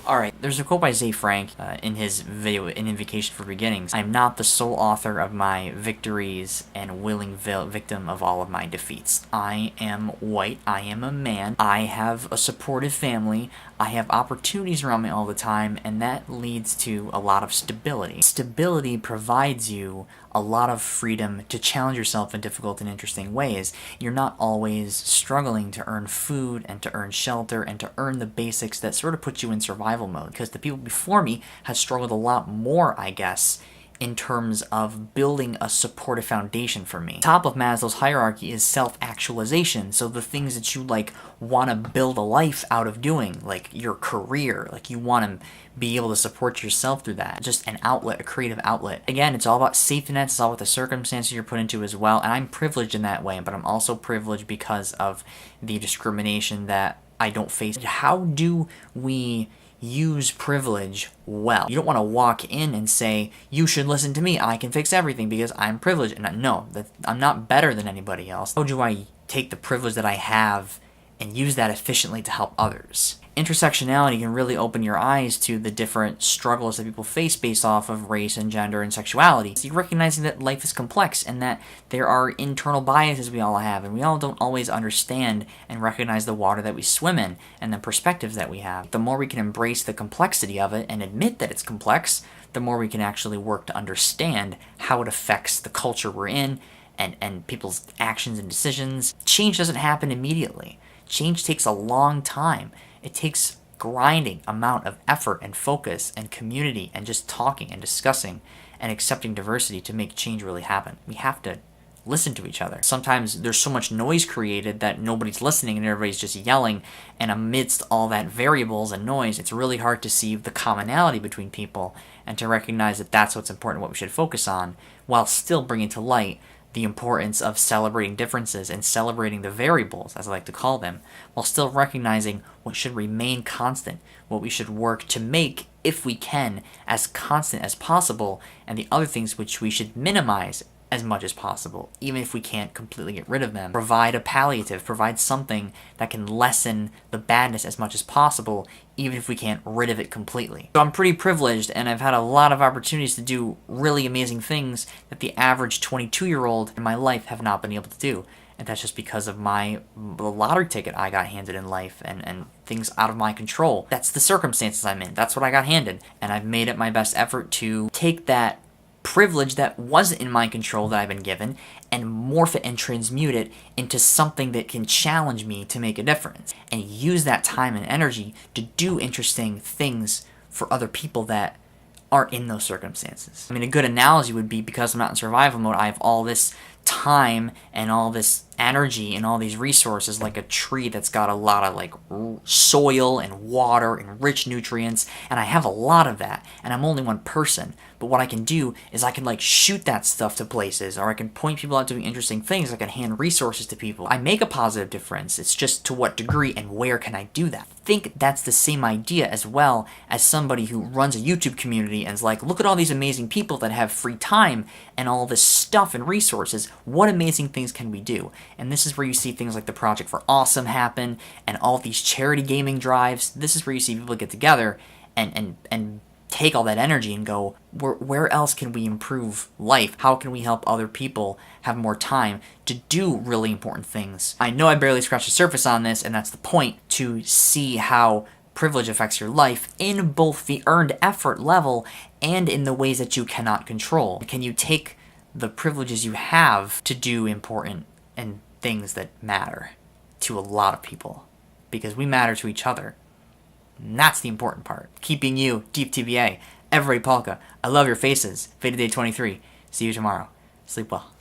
Alright, there's a quote by Zay Frank in his video, An Invocation for Beginnings. I'm not the sole author of my victories and willing victim of all of my defeats. I am white, I am a man, I have a supportive family, I have opportunities around me all the time, and that leads to a lot of stability. Stability provides you a lot of freedom to challenge yourself in difficult and interesting ways. You're not always struggling to earn food and to earn shelter and to earn the basics that sort of put you in survival mode, because the people before me have struggled a lot more, I guess, in terms of building a supportive foundation for me. Top of Maslow's hierarchy is self-actualization, so the things that you want to build a life out of doing, like your career, you want to be able to support yourself through that. Just an outlet, a creative outlet. Again, it's all about safety nets, it's all about the circumstances you're put into as well, and I'm privileged in that way, but I'm also privileged because of the discrimination that I don't face. How do we use privilege well? You don't want to walk in and say, you should listen to me, I can fix everything because I'm privileged. And no, I'm not better than anybody else. How do I take the privilege that I have and use that efficiently to help others? Intersectionality can really open your eyes to the different struggles that people face based off of race and gender and sexuality. So you're recognizing that life is complex and that there are internal biases we all have, and we all don't always understand and recognize the water that we swim in and the perspectives that we have. The more we can embrace the complexity of it and admit that it's complex, the more we can actually work to understand how it affects the culture we're in and people's actions and decisions. Change doesn't happen immediately. Change takes a long time. It takes grinding amount of effort and focus and community and just talking and discussing and accepting diversity to make change really happen. We have to listen to each other. Sometimes there's so much noise created that nobody's listening and everybody's just yelling, and amidst all that variables and noise, it's really hard to see the commonality between people and to recognize that that's what's important, what we should focus on, while still bringing to light the importance of celebrating differences and celebrating the variables, as I like to call them, while still recognizing what should remain constant, what we should work to make, if we can, as constant as possible, and the other things which we should minimize as much as possible, even if we can't completely get rid of them. Provide a palliative, provide something that can lessen the badness as much as possible, even if we can't rid of it completely. So I'm pretty privileged, and I've had a lot of opportunities to do really amazing things that the average 22-year-old in my life have not been able to do. And that's just because of the lottery ticket I got handed in life and things out of my control. That's the circumstances I'm in. That's what I got handed. And I've made it my best effort to take that privilege that wasn't in my control that I've been given and morph it and transmute it into something that can challenge me to make a difference, and use that time and energy to do interesting things for other people that aren't in those circumstances. I mean, a good analogy would be, because I'm not in survival mode, I have all this time and all this energy and all these resources, like a tree that's got a lot of soil and water and rich nutrients, and I have a lot of that, and I'm only one person. But what I can do is I can shoot that stuff to places, or I can point people out doing interesting things. I can hand resources to people. I make a positive difference. It's just to what degree and where can I do that? I think that's the same idea as well as somebody who runs a YouTube community and is like, look at all these amazing people that have free time and all this stuff and resources. What amazing things can we do? And this is where you see things like the Project for Awesome happen and all these charity gaming drives. This is where you see people get together and take all that energy and go, where else can we improve life? How can we help other people have more time to do really important things? I know I barely scratched the surface on this, and that's the point, to see how privilege affects your life in both the earned effort level and in the ways that you cannot control. Can you take the privileges you have to do important and things that matter to a lot of people? Because we matter to each other. And that's the important part. Keeping you, Deep TBA, everybody Polka. I love your faces. Faded Day 23. See you tomorrow. Sleep well.